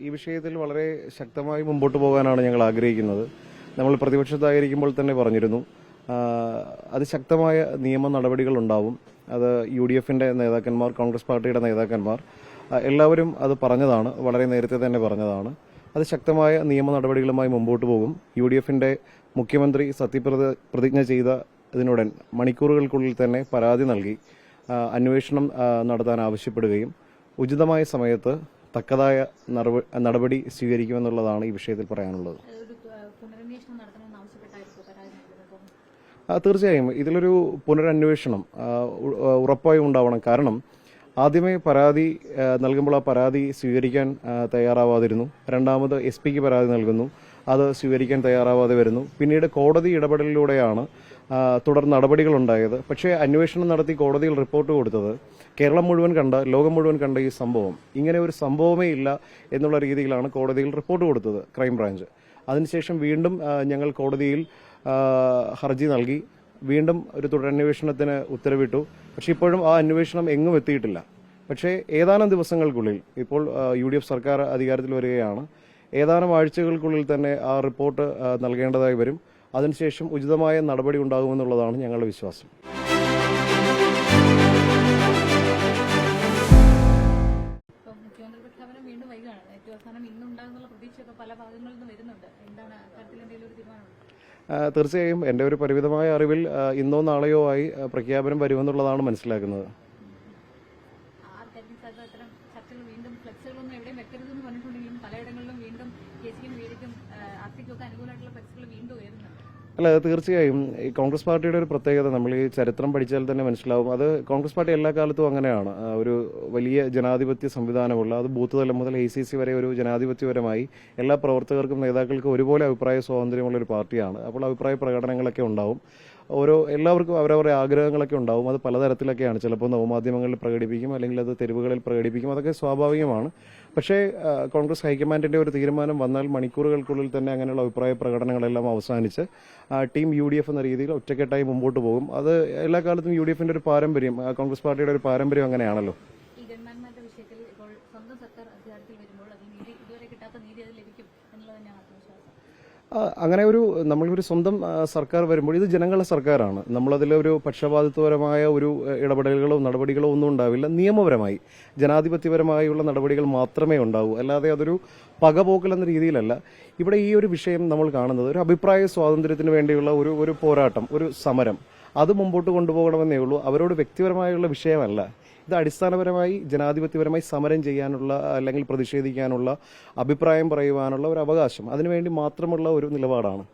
ഈ വിഷയത്തിൽ വളരെ ശക്തമായി മുമ്പോട്ട് പോകാനാണ് ഞങ്ങൾ ആഗ്രഹിക്കുന്നത്. നമ്മൾ പ്രതിപക്ഷത്തായിരിക്കുമ്പോൾ തന്നെ പറഞ്ഞിരുന്നു, അതിശക്തമായ നിയമ നടപടികൾ ഉണ്ടാവും. അത് UDF-ന്റെ നേതാക്കന്മാർ, കോൺഗ്രസ് പാർട്ടിയുടെ നേതാക്കന്മാർ എല്ലാവരും അത് പറഞ്ഞതാണ്, വളരെ നേരത്തെ തന്നെ പറഞ്ഞതാണ്. അത് ശക്തമായ നിയമ നടപടികളുമായി മുമ്പോട്ട് പോകും. UDF-ന്റെ മുഖ്യമന്ത്രി സത്യപ്രതിജ്ഞ ചെയ്ത ഇതിനുടൻ മണിക്കൂറുകൾക്കുള്ളിൽ തന്നെ പരാതി നൽകി അന്വേഷണം നടത്താൻ ആവശ്യപ്പെടുകയും ഉചിതമായ സമയത്ത് തക്കതായ നടപടി സ്വീകരിക്കുമെന്നുള്ളതാണ് ഈ വിഷയത്തിൽ പറയാനുള്ളത്. തീർച്ചയായും ഇതിലൊരു പുനരന്വേഷണം ഉറപ്പായും ഉണ്ടാവണം. കാരണം ആദ്യമേ പരാതി നൽകുമ്പോൾ ആ പരാതി സ്വീകരിക്കാൻ തയ്യാറാവാതിരുന്നു. രണ്ടാമത് SP-ക്ക് പരാതി നൽകുന്നു, അത് സ്വീകരിക്കാൻ തയ്യാറാവാതെ വരുന്നു. പിന്നീട് കോടതി ഇടപെടലിലൂടെയാണ് തുടർ നടപടികൾ ഉണ്ടായത്. പക്ഷേ അന്വേഷണം നടത്തി കോടതിയിൽ റിപ്പോർട്ട് കൊടുത്തത് കേരളം മുഴുവൻ കണ്ട, ലോകം മുഴുവൻ കണ്ട ഈ സംഭവം ഇങ്ങനെ ഒരു സംഭവമേ ഇല്ല എന്നുള്ള രീതിയിലാണ് കോടതിയിൽ റിപ്പോർട്ട് കൊടുത്തത് ക്രൈംബ്രാഞ്ച്. അതിനുശേഷം വീണ്ടും ഞങ്ങൾ കോടതിയിൽ ഹർജി നൽകി, വീണ്ടും ഒരു തുടരന്വേഷണത്തിന് ഉത്തരവിട്ടു. പക്ഷെ ഇപ്പോഴും ആ അന്വേഷണം എങ്ങും എത്തിയിട്ടില്ല. പക്ഷേ ഏതാനും ദിവസങ്ങൾക്കുള്ളിൽ, ഇപ്പോൾ UDF സർക്കാർ അധികാരത്തിൽ വരികയാണ്, ഏതാനും ആഴ്ചകൾക്കുള്ളിൽ തന്നെ ആ റിപ്പോർട്ട് നൽകേണ്ടതായി വരും. അതിനുശേഷം ഉചിതമായ നടപടി ഉണ്ടാകുമെന്നുള്ളതാണ് ഞങ്ങളുടെ വിശ്വാസം. തീർച്ചയായും എൻ്റെ ഒരു പരിമിതമായ അറിവിൽ ഇന്നോ നാളെയോ ആയി പ്രഖ്യാപനം വരുമെന്നുള്ളതാണ് മനസ്സിലാക്കുന്നത്. അല്ല, തീർച്ചയായും ഈ കോൺഗ്രസ് പാർട്ടിയുടെ ഒരു പ്രത്യേകത നമ്മൾ ഈ ചരിത്രം പഠിച്ചാൽ തന്നെ മനസ്സിലാവും. അത് കോൺഗ്രസ് പാർട്ടി എല്ലാ കാലത്തും അങ്ങനെയാണ്. ഒരു വലിയ ജനാധിപത്യ സംവിധാനമുള്ള, അത് ബൂത്ത് തലം മുതൽ ACC വരെ ഒരു ജനാധിപത്യപരമായി എല്ലാ പ്രവർത്തകർക്കും നേതാക്കൾക്കും ഒരുപോലെ അഭിപ്രായ സ്വാതന്ത്ര്യമുള്ള ഒരു പാർട്ടിയാണ്. അപ്പോൾ അഭിപ്രായ പ്രകടനങ്ങളൊക്കെ ഉണ്ടാവും. എല്ലാവർക്കും അവരവരുടെ ആഗ്രഹങ്ങളൊക്കെ ഉണ്ടാവും. അത് പലതരത്തിലൊക്കെയാണ്. ചിലപ്പോൾ നവമാധ്യമങ്ങളിൽ പ്രകടിപ്പിക്കും, അല്ലെങ്കിൽ അത് തെരുവുകളിൽ പ്രകടിപ്പിക്കും. അതൊക്കെ സ്വാഭാവികമാണ്. പക്ഷേ കോൺഗ്രസ് ഹൈക്കമാൻഡിന്റെ ഒരു തീരുമാനം വന്നാൽ മണിക്കൂറുകൾക്കുള്ളിൽ തന്നെ അങ്ങനെയുള്ള അഭിപ്രായ പ്രകടനങ്ങളെല്ലാം അവസാനിച്ച് ടീം UDF എന്ന രീതിയിൽ ഒറ്റക്കെട്ടായി മുമ്പോട്ട് പോകും. അത് എല്ലാ കാലത്തും UDF-ന്റെ ഒരു പാരമ്പര്യം, കോൺഗ്രസ് പാർട്ടിയുടെ ഒരു പാരമ്പര്യം അങ്ങനെയാണല്ലോ. അങ്ങനെ നമ്മളൊരു സ്വന്തം സർക്കാർ വരുമ്പോൾ ഇത് ജനങ്ങളുടെ സർക്കാരാണ്. നമ്മളതിലൊരു പക്ഷപാതിത്വപരമായ ഒരു ഇടപെടലുകളോ നടപടികളോ ഒന്നും ഉണ്ടാവില്ല. നിയമപരമായി ജനാധിപത്യപരമായുള്ള നടപടികൾ മാത്രമേ ഉണ്ടാവൂ. അല്ലാതെ അതൊരു പകപോക്കൽ എന്ന രീതിയിലല്ല. ഇവിടെ ഈ ഒരു വിഷയം നമ്മൾ കാണുന്നത് ഒരു അഭിപ്രായ സ്വാതന്ത്ര്യത്തിന് വേണ്ടിയുള്ള ഒരു പോരാട്ടം, ഒരു സമരം, അത് മുമ്പോട്ട് കൊണ്ടുപോകണമെന്നേ ഉള്ളൂ. അവരോട് വ്യക്തിപരമായുള്ള വിഷയമല്ല. ഇത് അടിസ്ഥാനപരമായി ജനാധിപത്യപരമായി സമരം ചെയ്യാനുള്ള, അല്ലെങ്കിൽ പ്രതിഷേധിക്കാനുള്ള, അഭിപ്രായം പറയുവാനുള്ള ഒരു അവകാശം, അതിനുവേണ്ടി മാത്രമുള്ള ഒരു നിലപാടാണ്.